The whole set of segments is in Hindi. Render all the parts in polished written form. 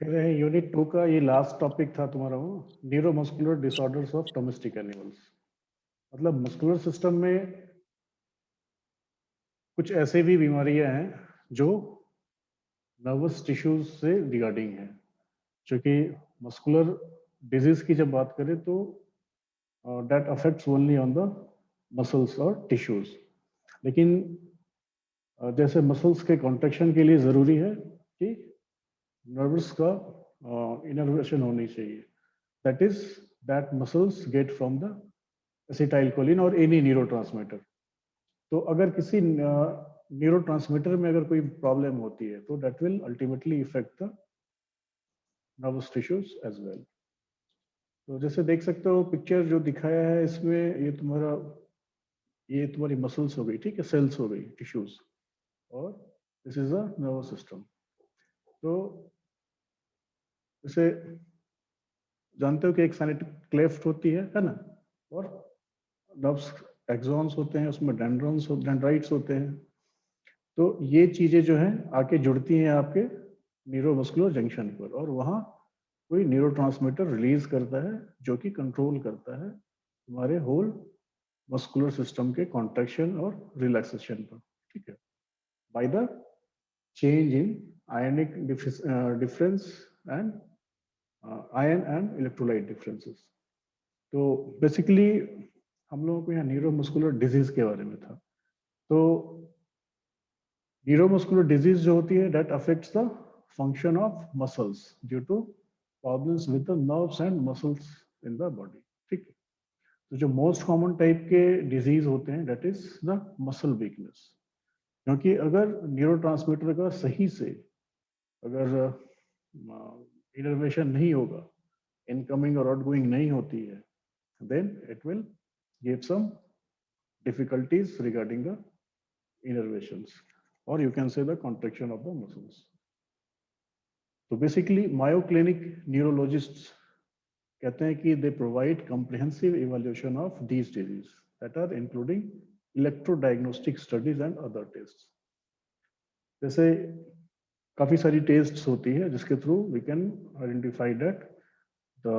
कह रहे हैं यूनिट 2 का ये लास्ट टॉपिक था तुम्हारा, वो neuromuscular disorders of domestic animals. मतलब मस्कुलर सिस्टम में कुछ ऐसे भी बीमारियां हैं जो नर्वस टिश्यूज से रिगार्डिंग है। क्योंकि मस्कुलर डिजीज की जब बात करें तो that affects only on the muscles और tissues। लेकिन जैसे मसल्स के कॉन्ट्रैक्शन के लिए जरूरी है कि नर्व्स का इनर्वेशन होनी चाहिए, that is that muscles get from the acetylcholine और एनी न्यूरोट्रांसमीटर। तो अगर किसी न्यूरोट्रांसमीटर में अगर कोई प्रॉब्लम होती है तो that will ultimately effect the nervous tissues as well. तो जैसे देख सकते हो पिक्चर जो दिखाया है इसमें, ये तुम्हारी मसल्स हो गई, ठीक है, सेल्स हो गई, टिश्यूज, और this is a nervous system. तो जैसे जानते हो कि एक साइनेटिक क्लेफ्ट होती है ना, और नर्व्स एक्सॉन्स होते हैं, उसमें डेंड्रॉन्स डेंड्राइट्स होते हैं। तो ये चीजें जो हैं आके जुड़ती हैं आपके न्यूरोमस्कुलर जंक्शन पर, और वहाँ कोई न्यूरोट्रांसमीटर रिलीज करता है जो कि कंट्रोल करता है तुम्हारे होल मस्कुलर सिस्टम के कॉन्ट्रैक्शन और रिलैक्सेशन पर, ठीक है, by the change in ionic difference and ion and electrolyte differences. तो बेसिकली हम लोगों को यहाँ न्यूरोमस्कुलर डिजीज के बारे में था। तो न्यूरोमस्कुलर डिजीज जो होती है that affects the function of muscles due to problems with the nerves and muscles in the body, ठीक है। तो जो मोस्ट कॉमन टाइप के डिजीज होते हैं that is the muscle weakness. क्योंकि अगर न्यूरोट्रांसमीटर का सही से अगर इनर्वेशन नहीं होगा, इनकमिंग और आउटगोइंग नहीं होती है, then it will give some difficulties regarding the innervations, or you can say the contraction of the muscles. So basically Mayo Clinic neurologists कहते हैं कि they provide comprehensive evaluation of these diseases that are including electrodiagnostic studies and other tests। जैसे काफी सारी टेस्ट्स होती है जिसके through we can identify that the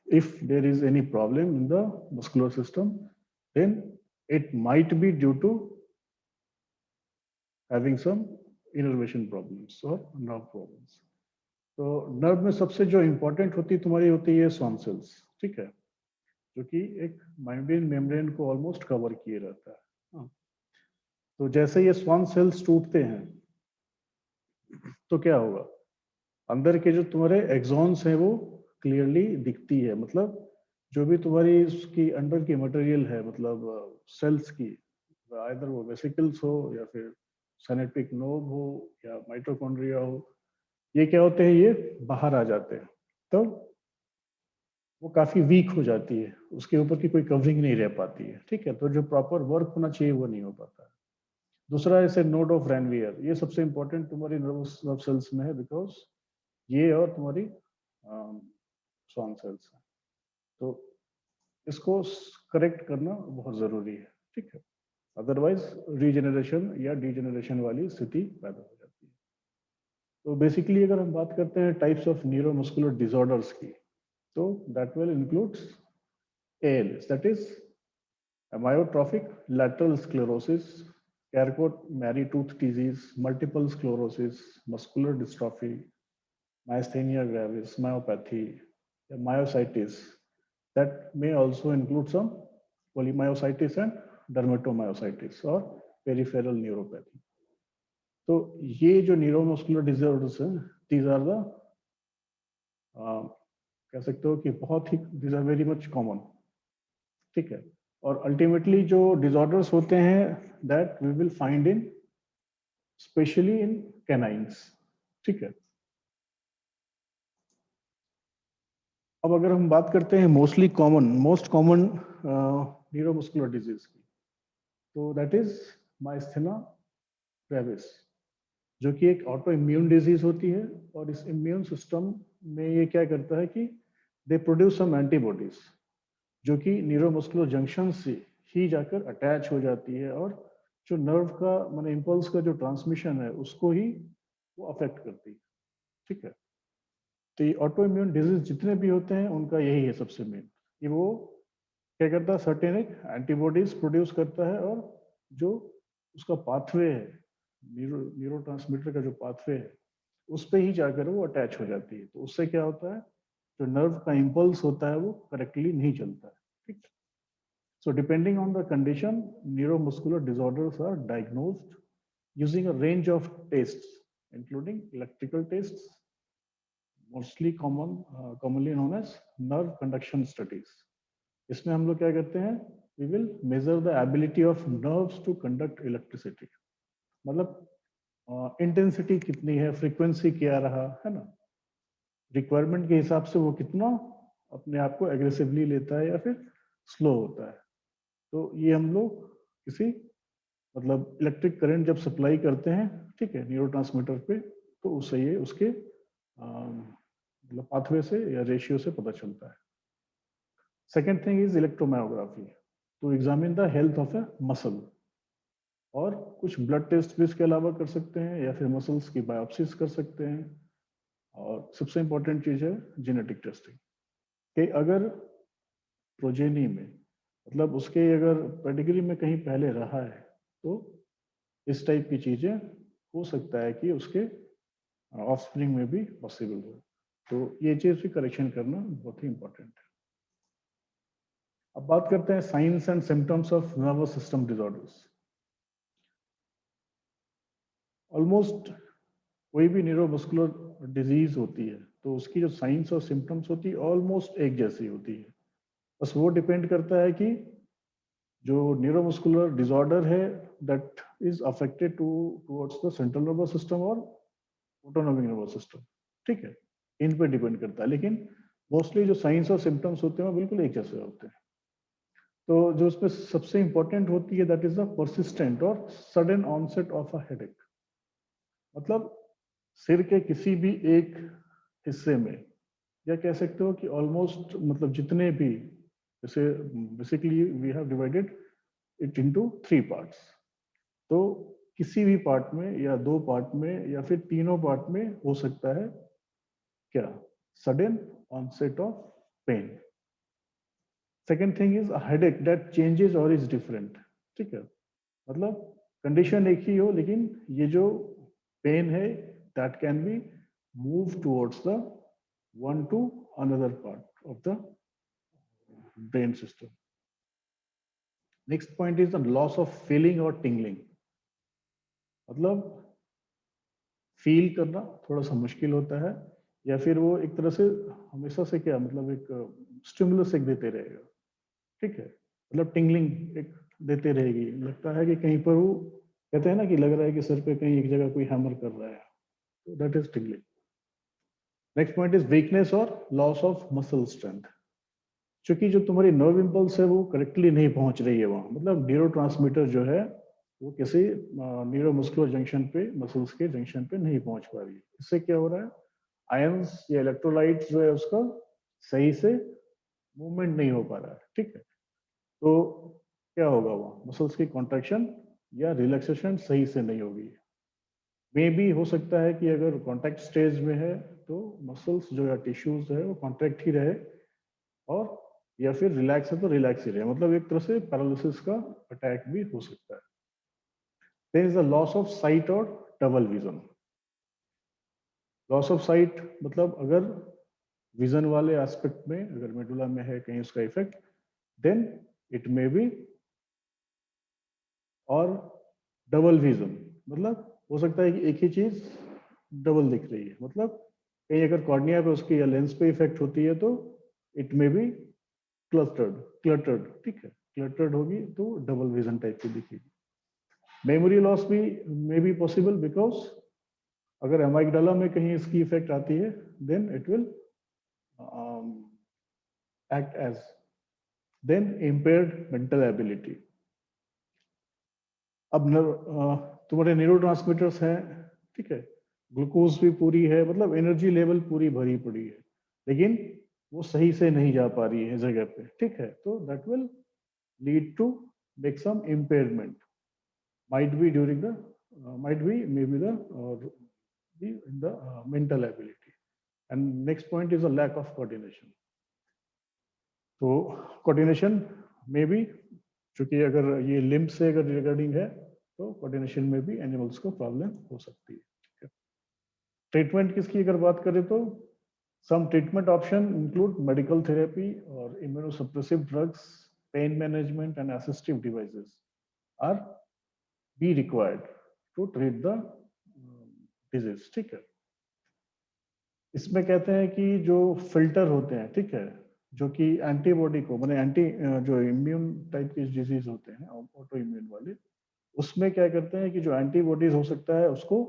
if there is any problem in the muscular system, then it might be due to having some innervation problems or nerve problems। तो नर्व में सबसे जो इम्पोर्टेंट होती तुम्हारी होती है स्वान सेल्स, ठीक है, जो कि एक माइम्ब्रेन मेम्ब्रेन को ऑलमोस्ट कवर किए रहता है। हाँ। तो जैसे ये स्वान सेल्स टूटते हैं तो क्या होगा, अंदर के जो तुम्हारे एक्सॉन्स हैं वो क्लियरली दिखती है। मतलब जो भी तुम्हारी उसकी अंदर की मटेरियल है, मतलब सेल्स की, आइदर वो वेसिकल्स हो या फिर साइनेप्टिक नोब हो या माइटोकॉन्ड्रिया हो, ये क्या होते हैं, ये बाहर आ जाते हैं। तो वो काफी वीक हो जाती है, उसके ऊपर की कोई कवरिंग नहीं रह पाती है, ठीक है। तो जो प्रॉपर वर्क होना चाहिए वो नहीं हो पाता है। दूसरा ऐसे नोड ऑफ रैनवियर, ये सबसे इंपॉर्टेंट तुम्हारी नर्व सेल्स में है, बिकॉज ये और तुम्हारी स्वान सेल्स है। तो इसको करेक्ट करना बहुत जरूरी है, ठीक है, अदरवाइज रीजेनरेशन या डीजेनरेशन वाली स्थिति पैदा हो जाती है। तो बेसिकली अगर हम बात करते हैं टाइप्स ऑफ न्यूरोमस्कुलर डिसऑर्डर्स की, तो that will includes ALS, that is amyotrophic lateral sclerosis, Charcot-Marie-Tooth disease, multiple sclerosis, muscular dystrophy, myasthenia gravis, myopathy, myositis. That may also include some polymyositis and dermatomyositis or peripheral neuropathy। तो ये जो न्यूरोमस्कुलर डिसऑर्डर्स हैं, दीज आर द कह सकते हो कि बहुत ही these are very much common, ठीक है। और अल्टीमेटली जो डिसऑर्डर्स होते हैं that we will find in specially in canines, ठीक है। अब अगर हम बात करते हैं मोस्ट कॉमन न्यूरोमस्कुलर डिजीज की, तो दैट इज माइस्थेनिया ग्रेविस, जो कि एक ऑटो इम्यून डिजीज होती है। और इस इम्यून सिस्टम में ये क्या करता है कि दे प्रोड्यूस सम एंटीबॉडीज जो कि न्यूरोमस्कुलर जंक्शन से ही जाकर अटैच हो जाती है और जो नर्व का माने इम्पल्स का जो ट्रांसमिशन है उसको ही वो अफेक्ट करती है, ठीक है। तो ये ऑटो इम्यून डिजीज जितने भी होते हैं उनका यही है सबसे मेन, कि वो क्या करता है, सर्टेन एक एंटीबॉडीज प्रोड्यूस करता है, और जो उसका पाथवे है, न्यूरो का जो पाथवे है उस पे ही जाकर वो अटैच हो जाती है। तो उससे क्या होता है, जो नर्व का इम्पल्स होता है वो करेक्टली नहीं चलता है, ठीक। So depending on the condition, neuromuscular disorders are diagnosed using a range of tests including electrical tests, mostly commonly known as nerve conduction studies. इसमें हम लोग क्या करते हैं, we will measure the ability of nerves to conduct electricity. मतलब इंटेंसिटी कितनी है, फ्रीक्वेंसी क्या रहा है ना, रिक्वायरमेंट के हिसाब से वो कितना अपने आप को एग्रेसिवली लेता है या फिर स्लो होता है। तो ये हम लोग किसी मतलब इलेक्ट्रिक करंट जब सप्लाई करते हैं, ठीक है, न्यूरोट्रांसमीटर पे, तो उससे ये उसके मतलब पाथवे से या रेशियो से पता चलता है। Second thing is electromyography, to examine the health of a muscle. और कुछ ब्लड टेस्ट भी इसके अलावा कर सकते हैं, या फिर मसल्स की बायोप्सीज कर सकते हैं। और सबसे इंपॉर्टेंट चीज है जेनेटिक टेस्टिंग, कि अगर प्रोजेनी में मतलब उसके अगर पेडिग्री में कहीं पहले रहा है तो इस टाइप की चीजें हो सकता है कि उसके ऑफस्प्रिंग में भी पॉसिबल हो। तो ये चीज भी करेक्शन करना बहुत ही इंपॉर्टेंट है। अब बात करते हैं science and symptoms of nervous system disorders. Almost कोई भी न्यूरोमस्कुलर डिजीज होती है तो उसकी जो साइंस और सिम्टम्स होती है ऑलमोस्ट एक जैसी होती है। बस वो डिपेंड करता है कि जो न्यूरोमस्कुलर डिसऑर्डर है that is affected towards the central nervous system और ऑटोनॉमिक नर्वस सिस्टम, ठीक है, इन पे डिपेंड करता है। लेकिन मोस्टली जो साइंस और सिम्टम्स होते हैं वो बिल्कुल एक जैसे होते हैं। तो जो उसमें सबसे इंपॉर्टेंट होती है दैट इज द परसिस्टेंट और sudden onset of a headache. मतलब सिर के किसी भी एक हिस्से में, या कह सकते हो कि ऑलमोस्ट मतलब जितने भी, जैसे basically we have divided it into 3 parts. तो किसी भी पार्ट में या 2 पार्ट में या फिर तीनों पार्ट में हो सकता है क्या, sudden onset of pain. Second thing is headache that changes और इज डिफरेंट, ठीक है। मतलब कंडीशन एक ही हो लेकिन ये जो पेन है that can be move towards the one to another part of the brain system. Next point is the loss of feeling or tingling. मतलब फील करना थोड़ा सा मुश्किल होता है, या फिर वो एक तरह से हमेशा से क्या मतलब एक स्टिमुलस एक देते रहेगा, ठीक है। मतलब टिंगलिंग एक देते रहेगी, लगता है कि कहीं पर वो कहते हैं ना कि लग रहा है कि सर पे कहीं एक जगह कोई हैमर कर रहा है, तो that is tingling. Next point is weakness और लॉस ऑफ मसल स्ट्रेंथ। क्योंकि जो तुम्हारी नर्व इम्पल्स है वो करेक्टली नहीं पहुंच रही है वहां, मतलब न्यूरोट्रांसमीटर जो है वो किसी न्यूरोमस्कुलर जंक्शन पे, मसल्स के जंक्शन पे नहीं पहुंच पा रही है। इससे क्या हो रहा है, आयंस या इलेक्ट्रोलाइट्स जो है उसका सही से मूवमेंट नहीं हो पा रहा है, ठीक है। तो क्या होगा, वहां मसल्स की कॉन्ट्रैक्शन या रिलैक्सेशन सही से नहीं होगी। मे भी हो सकता है कि अगर कॉन्टैक्ट स्टेज में है तो मसल्स जो या टिश्यूज है वो कॉन्ट्रैक्ट ही रहे, और या फिर रिलैक्स है तो रिलैक्स ही रहे, मतलब एक तरह से पैरालिसिस का अटैक भी हो सकता है। There is a loss of sight और double vision. Loss of sight मतलब अगर विजन वाले एस्पेक्ट में अगर मेडुला में है कहीं उसका effect, then it may be, और डबल विजन मतलब हो सकता है कि एक ही चीज डबल दिख रही है, मतलब कहीं अगर कॉर्निया पे उसकी या लेंस पे इफेक्ट होती है तो इट मे बी क्लटर्ड, ठीक है, क्लटर्ड होगी तो डबल विजन टाइप की दिखेगी। मेमोरी लॉस भी मे बी पॉसिबल, बिकॉज अगर एमाइगडाला में कहीं इसकी इफेक्ट आती है then it will act as then impaired mental ability. अब तुम्हारे न्यूरोट्रांसमीटर्स हैं, ठीक है, ग्लूकोज भी पूरी है, मतलब एनर्जी लेवल पूरी भरी पड़ी है, लेकिन वो सही से नहीं जा पा रही है जगह पे, ठीक है, तो that will lead to make some impairment. might be during the might be maybe the in the mental ability. And next point is a lack of coordination. तो कोऑर्डिनेशन में भी, चूंकि अगर ये लिम्ब से अगर रिगार्डिंग है तो कोऑर्डिनेशन में भी एनिमल्स को प्रॉब्लम हो सकती है. ट्रीटमेंट किसकी अगर बात करें तो some treatment option include medical therapy or immunosuppressive drugs, pain management and assistive devices are be required to treat the disease. ठीक है. इसमें कहते हैं कि जो फिल्टर होते हैं, ठीक है, जो कि एंटीबॉडी को माने एंटी जो इम्यून टाइप के डिजीज होते हैं ऑटो इम्यून वाले, उसमें क्या करते हैं कि जो एंटीबॉडीज हो सकता है उसको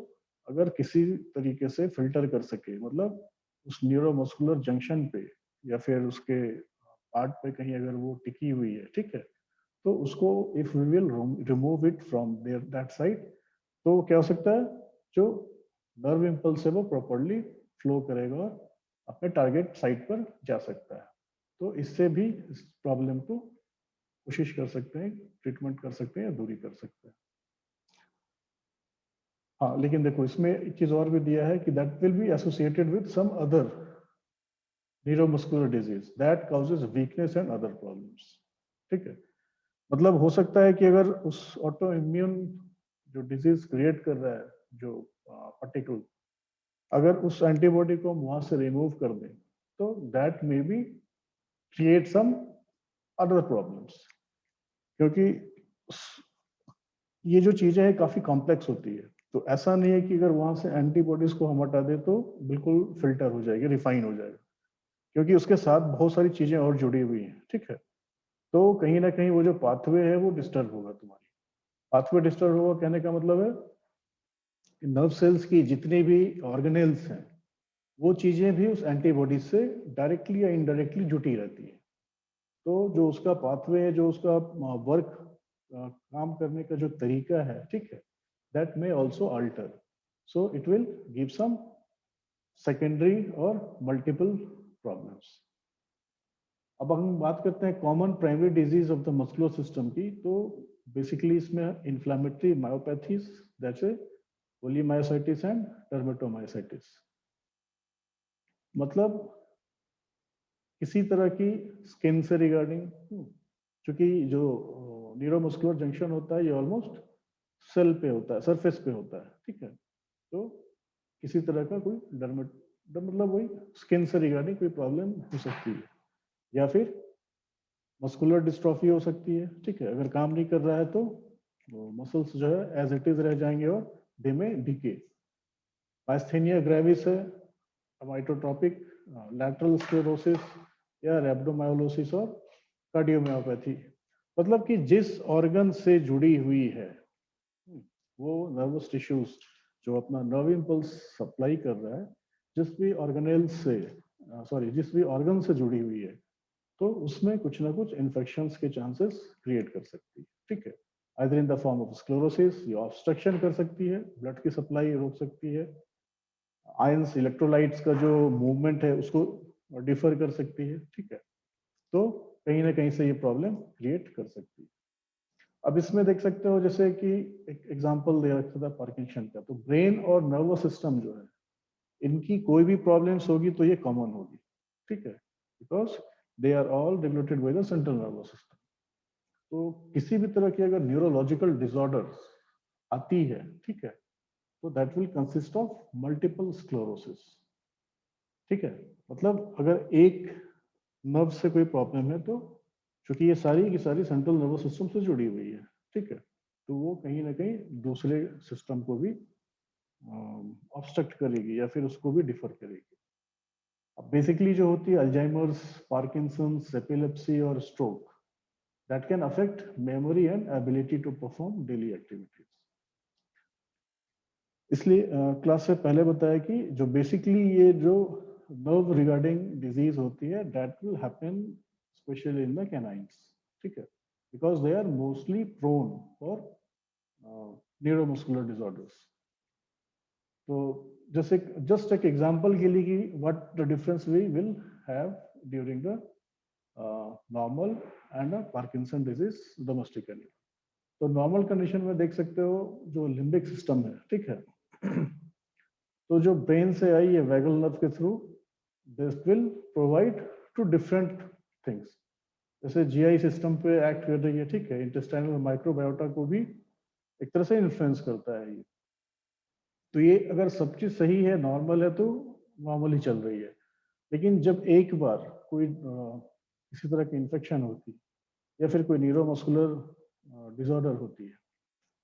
अगर किसी तरीके से फिल्टर कर सके, मतलब उस न्यूरोमस्कुलर जंक्शन पे या फिर उसके पार्ट पे कहीं अगर वो टिकी हुई है, ठीक है, तो उसको if we will remove it from there that side, तो क्या हो सकता है, जो नर्व इम्पल्स है वो प्रॉपरली फ्लो करेगा और अपने टारगेट साइट पर जा सकता है. तो इससे भी इस प्रॉब्लम को कोशिश कर सकते हैं, ट्रीटमेंट कर सकते हैं या दूरी कर सकते हैं. हाँ, लेकिन देखो इसमें एक चीज और भी दिया है कि that will be associated with some other neuromuscular disease that causes weakness and other problems. ठीक है, मतलब हो सकता है कि अगर उस ऑटो इम्यून जो डिजीज क्रिएट कर रहा है जो पर्टिकुलर, अगर उस एंटीबॉडी को हम वहां से रिमूव कर दें तो that may be create some other problems, क्योंकि ये जो चीजें हैं काफी कॉम्प्लेक्स होती है. तो ऐसा नहीं है कि अगर वहां से एंटीबॉडीज को हम हटा दें तो बिल्कुल फिल्टर हो जाएगी, रिफाइन हो जाएगा, क्योंकि उसके साथ बहुत सारी चीजें और जुड़ी हुई हैं. ठीक है, तो कहीं ना कहीं वो जो पाथवे है वो डिस्टर्ब होगा. तुम्हारी पाथवे डिस्टर्ब होगा कहने का मतलब है नर्व सेल्स की जितनी भी ऑर्गेनेल्स हैं वो चीजें भी उस एंटीबॉडी से डायरेक्टली या इनडायरेक्टली जुटी रहती है. तो जो उसका पाथवे है, जो उसका वर्क काम करने का जो तरीका है, ठीक है, that may also alter. So it will give some secondary और मल्टीपल प्रॉब्लम्स. अब हम बात करते हैं common primary disease of the muscular system की, तो बेसिकली इसमें इन्फ्लामेटरी मायोपैथीज जैसे पोलीमायोसाइटिस एंड डर्मेटोमायोसाइटिस, मतलब किसी तरह की स्किन से रिगार्डिंग, क्योंकि जो न्यूरोमस्कुलर जंक्शन होता है ये ऑलमोस्ट सेल पे होता है, सरफेस पे होता है. ठीक है, तो किसी तरह का कोई मतलब वही स्किन से रिगार्डिंग कोई प्रॉब्लम हो सकती है, या फिर मस्कुलर डिस्ट्रॉफी हो सकती है. ठीक है, अगर काम नहीं कर रहा है तो मसल्स जो है एज इट इज रह जाएंगे और दे में डिके. माइस्थेनिया ग्रेविस है, माइटोट्रॉपिक लैटरल स्क्लेरोसिस या रैप्डोमायोलोसिस और कार्डियोमायोपैथी, मतलब कि जिस ऑर्गन से जुड़ी हुई है वो नर्वस टिश्यूज जो अपना नर्व इम्पल्स सप्लाई कर रहा है, जिस भी ऑर्गेनेल से जिस भी ऑर्गन से जुड़ी हुई है, तो उसमें कुछ ना कुछ इन्फेक्शंस के चांसेस क्रिएट कर सकती है. ठीक है, either in the form of sclerosis, या ऑब्स्ट्रक्शन कर सकती है, ब्लड की सप्लाई रोक सकती है, आयंस इलेक्ट्रोलाइट्स का जो मूवमेंट है उसको डिफर कर सकती है. ठीक है, तो कहीं ना कहीं से ये प्रॉब्लम क्रिएट कर सकती है. अब इसमें देख सकते हो जैसे कि एक एग्जांपल दे रखा था पार्किंसन का, तो ब्रेन और नर्वस सिस्टम जो है इनकी कोई भी प्रॉब्लम्स होगी तो ये कॉमन होगी. ठीक है, because they are all regulated by the central nervous system. तो किसी भी तरह की अगर न्यूरोलॉजिकल डिसऑर्डर्स आती है, ठीक है, तो that will consist of multiple sclerosis. ठीक है, मतलब अगर एक नर्व से कोई प्रॉब्लम है तो क्योंकि ये सारी की सारी सेंट्रल नर्वस सिस्टम से जुड़ी हुई है, ठीक है, तो वो कहीं ना कहीं दूसरे सिस्टम को भी ऑब्स्ट्रक्ट करेगी या फिर उसको भी डिफर करेगी. अब बेसिकली जो होती है अल्जाइमर्स, पार्किंसंस, एपिलेप्सी और stroke, that can affect memory and ability to perform daily activities. इसलिए क्लास से पहले बताया कि जो बेसिकली ये जो नर्व रिगार्डिंग डिजीज होती है that will happen specially in the canines. ठीक है, because they are mostly prone for neuromuscular disorders. तो जैसे जस्ट एक एग्जांपल के लिए कि what the difference we will have during the normal and Parkinson disease domestic animal. तो नॉर्मल कंडीशन में देख सकते हो जो लिम्बिक सिस्टम है, ठीक है, तो जो ब्रेन से आई है वैगल नर्व के through, this will provide to different things. जैसे जीआई सिस्टम पे एक्ट कर रही है, ठीक है, इंटेस्टाइनल माइक्रोबायोटा को भी एक तरह से इन्फ्लुएंस करता है ये। तो ये अगर सब चीज सही है, नॉर्मल है, तो नॉर्मली चल रही है। लेकिन जब एक बार कोई किसी तरह की इन्फेक्शन होती है या फिर कोई न्यूरोमस्कुलर डिसऑर्डर होती है,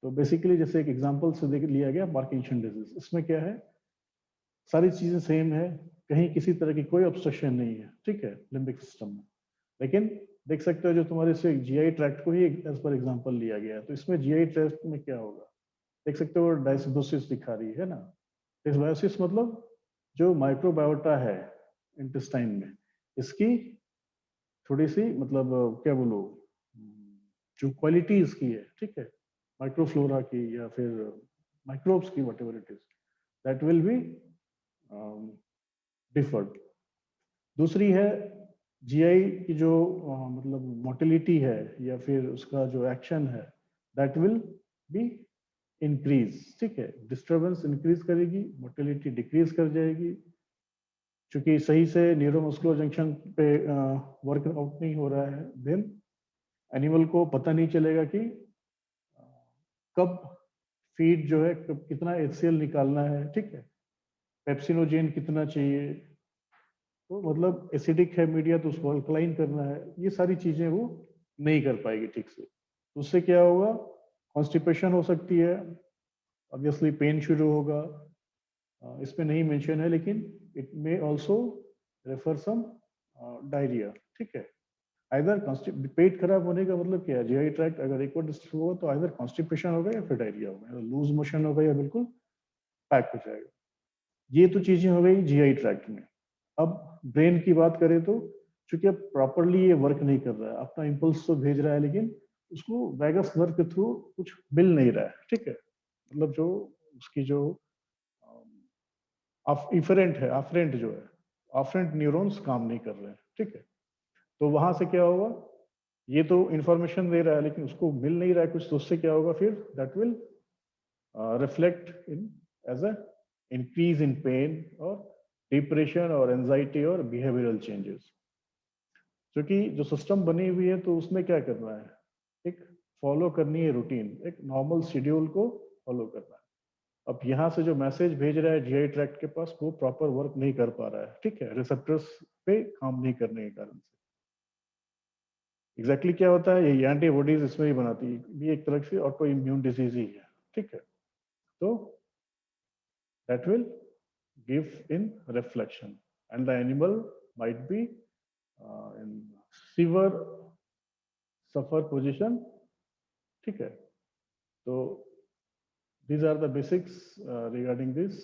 तो बेसिकली जैसे एक एग्जांपल से देख लिया गया पार्किंसन डिजीज, इसमें क्या है, सारी चीजें सेम है, कहीं किसी तरह की कोई ऑब्स्ट्रक्शन नहीं है, ठीक है, लिम्बिक सिस्टम में। लेकिन देख सकते हो जो तुम्हारे से जीआई ट्रैक्ट को ही एज पर एग्जांपल लिया गया है, तो इसमें जीआई ट्रैक्ट में क्या होगा, देख सकते हो डायसिडोसिस दिखा रही है ना। डिसबायोसिस मतलब जो माइक्रोबायोटा है इंटेस्टाइन में, इसकी थोड़ी सी मतलब क्या बोलो, जो क्वालिटी इसकी है, ठीक है, माइक्रोफ्लोरा की या फिर माइक्रोब्स की, what ever it is, that will B deferred. दूसरी है जीआई की जो मतलब मोटिलिटी है या फिर उसका जो एक्शन है, दैट विल बी इंक्रीज, ठीक है, डिस्टरबेंस इंक्रीज करेगी, मोटिलिटी डिक्रीज कर जाएगी, क्योंकि सही से न्यूरोमस्कुलर जंक्शन पे वर्कआउट नहीं हो रहा है। देन एनिमल को पता नहीं चलेगा कि कब फीड जो है, कब कितना एचसीएल निकालना है, ठीक है, पेप्सिनोजेन कितना चाहिए, तो मतलब एसिडिक है मीडिया तो उसको अल्कलाइन करना है, ये सारी चीजें वो नहीं कर पाएगी ठीक से। तो उससे क्या होगा, कॉन्स्टिपेशन हो सकती है, ऑब्वियसली पेन शुरू होगा, इसमें नहीं मेंशन है, लेकिन it may also refer some diarrhoea, ठीक है। आइदर पेट खराब होने का मतलब क्या है, जीआई ट्रैक्ट अगर एक बार डिस्टर्ब होगा तो आइदर कॉन्स्टिपेशन होगा या फिर डायरिया होगा, लूज मोशन होगा या बिल्कुल पैक हो जाएगा। ये तो चीजें हो गई जीआई ट्रैक्ट में। अब ब्रेन की बात करें तो चूंकि अब प्रॉपरली ये वर्क नहीं कर रहा है, अपना इंपल्स तो भेज रहा है लेकिन उसको वैगस नर्व के थ्रू कुछ मिल नहीं रहा है, ठीक है, मतलब जो उसकी जो इफरेंट है, afferent जो है, afferent न्यूरॉन्स काम नहीं कर रहे हैं, ठीक है। तो वहां से क्या होगा, ये तो इंफॉर्मेशन दे रहा है लेकिन उसको मिल नहीं रहा है कुछ, तो उससे क्या होगा फिर, that will reflect in as a increase in pain और डिप्रेशन और एंजाइटी और बिहेवियरल चेंजेस। क्योंकि जो सिस्टम बनी हुई है तो उसमें क्या करना है, एक फॉलो करनी है रूटीन, एक नॉर्मल शेड्यूल को फॉलो करना है। अब यहाँ से जो मैसेज भेज रहा है जीआई ट्रैक्ट के पास, वो प्रॉपर वर्क नहीं कर पा रहा है, ठीक है, रिसेप्टर्स पे काम नहीं करने के कारण से। एग्जैक्टली क्या होता है, ये एंटीबॉडीज इसमें ही बनाती है, ये एक तरह से ऑटो इम्यून डिजीज ही है, ठीक है। तो that will give in reflection and the animal might be in sewer suffer position, ठीक है। तो these are the basics regarding this